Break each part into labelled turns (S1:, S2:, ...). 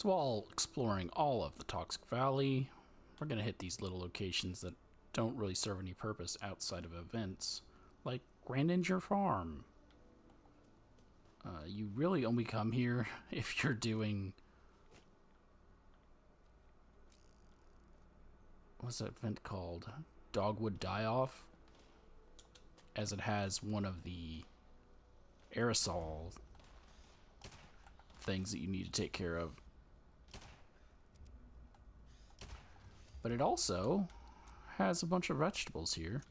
S1: So while exploring all of the Toxic Valley, we're going to hit these little locations that don't really serve any purpose outside of events, like Graninger Farm. You really only come here if you're doing... What's that event called? Dogwood Die-Off? As it has one of the aerosol things that you need to take care of. But it also has a bunch of vegetables here.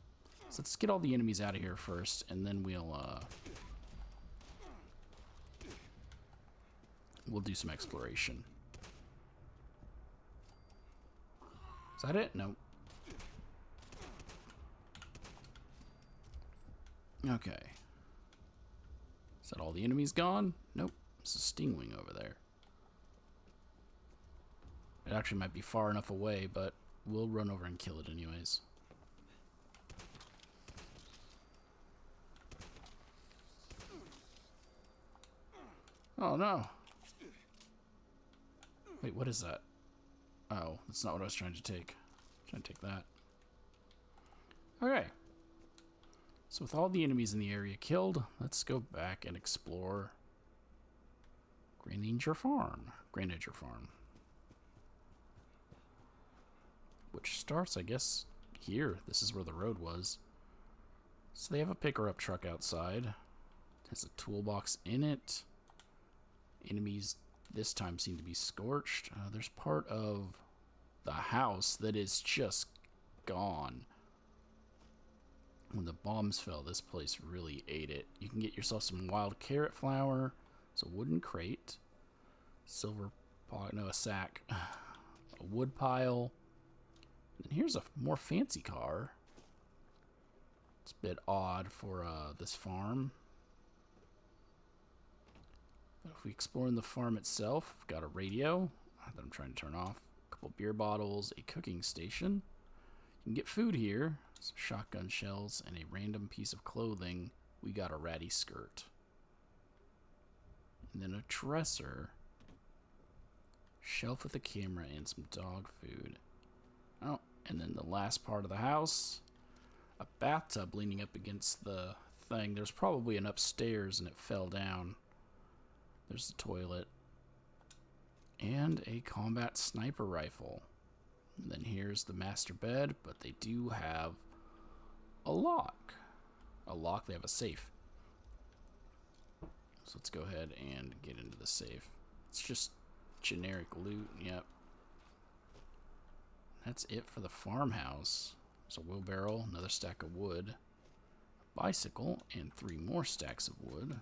S1: So let's get all the enemies out of here first, and then we'll do some exploration. Is that it? Nope. Okay. Is that all the enemies gone? Nope. There's a stingwing over there. It actually might be far enough away, but we'll run over and kill it anyways. Oh no! Wait, what is that? Oh, that's not what I was trying to take. I'm trying to take that. Okay. So with all the enemies in the area killed, let's go back and explore Graninger Farm. Graninger Farm. Which starts, I guess, here. This is where the road was. So they have a picker-up truck outside. It has a toolbox in it. Enemies this time seem to be scorched. There's part of the house that is just gone. When the bombs fell, this place really ate it. You can get yourself some wild carrot flour. It's a wooden crate. Silver pot, no, a sack. A wood pile. And here's a more fancy car. It's a bit odd for this farm. But if we explore in the farm itself, we've got a radio that I'm trying to turn off. A couple beer bottles, a cooking station. You can get food here. Some shotgun shells and a random piece of clothing. We got a ratty skirt. And then a dresser. Shelf with a camera and some dog food. Oh, and then the last part of the house. A bathtub leaning up against the thing. There's probably an upstairs and it fell down. There's the toilet. And a combat sniper rifle. And then here's the master bed, but they do have a lock. A lock, they have a safe. So let's go ahead and get into the safe. It's just generic loot, yep. That's it for the farmhouse. There's a wheelbarrow, another stack of wood, a bicycle, and 3 more stacks of wood.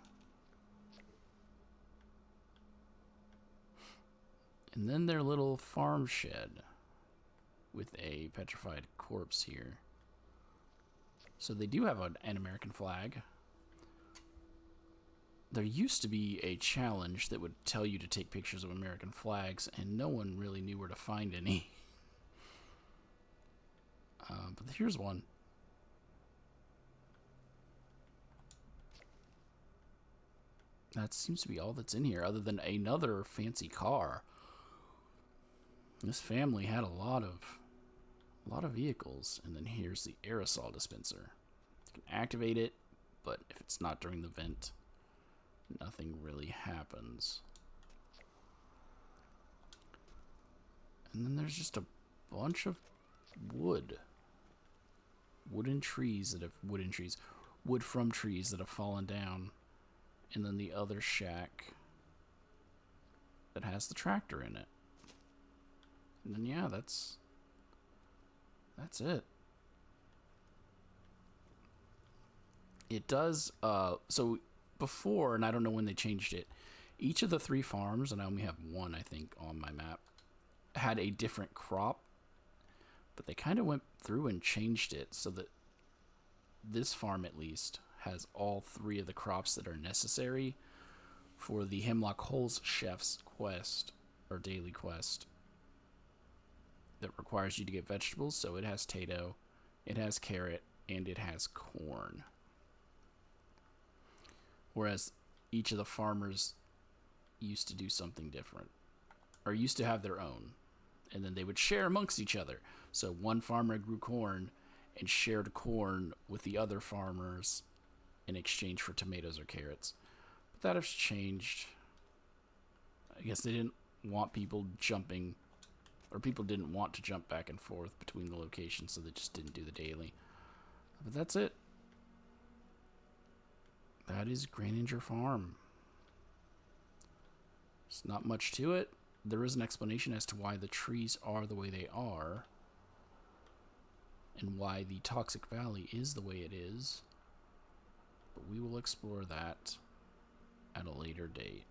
S1: And then their little farm shed with a petrified corpse here. So they do have an American flag. There used to be a challenge that would tell you to take pictures of American flags, and no one really knew where to find any. But here's one. That seems to be all that's in here, other than another fancy car. This family had a lot of vehicles. And then here's the aerosol dispenser. You can activate it, but if it's not during the vent, nothing really happens. And then there's just a bunch of wood. Wood from trees that have fallen down. And then the other shack that has the tractor in it. And then yeah, that's it. It does so before, and I don't know when they changed it, each of the 3 farms, and I only have one I think on my map, had a different crop. But they kind of went through and changed it so that this farm at least has all 3 of the crops that are necessary for the Hemlock Holes chef's quest, or daily quest, that requires you to get vegetables. So it has potato, it has carrot, and it has corn. Whereas each of the farmers used to do something different. or used to have their own, and then they would share amongst each other. So one farmer grew corn and shared corn with the other farmers in exchange for tomatoes or carrots. But that has changed. I guess they didn't want people jumping, or people didn't want to jump back and forth between the locations, so they just didn't do the daily. But that's it. That is Graninger Farm. There's not much to it. There is an explanation as to why the trees are the way they are, and why the Toxic Valley is the way it is. But we will explore that at a later date.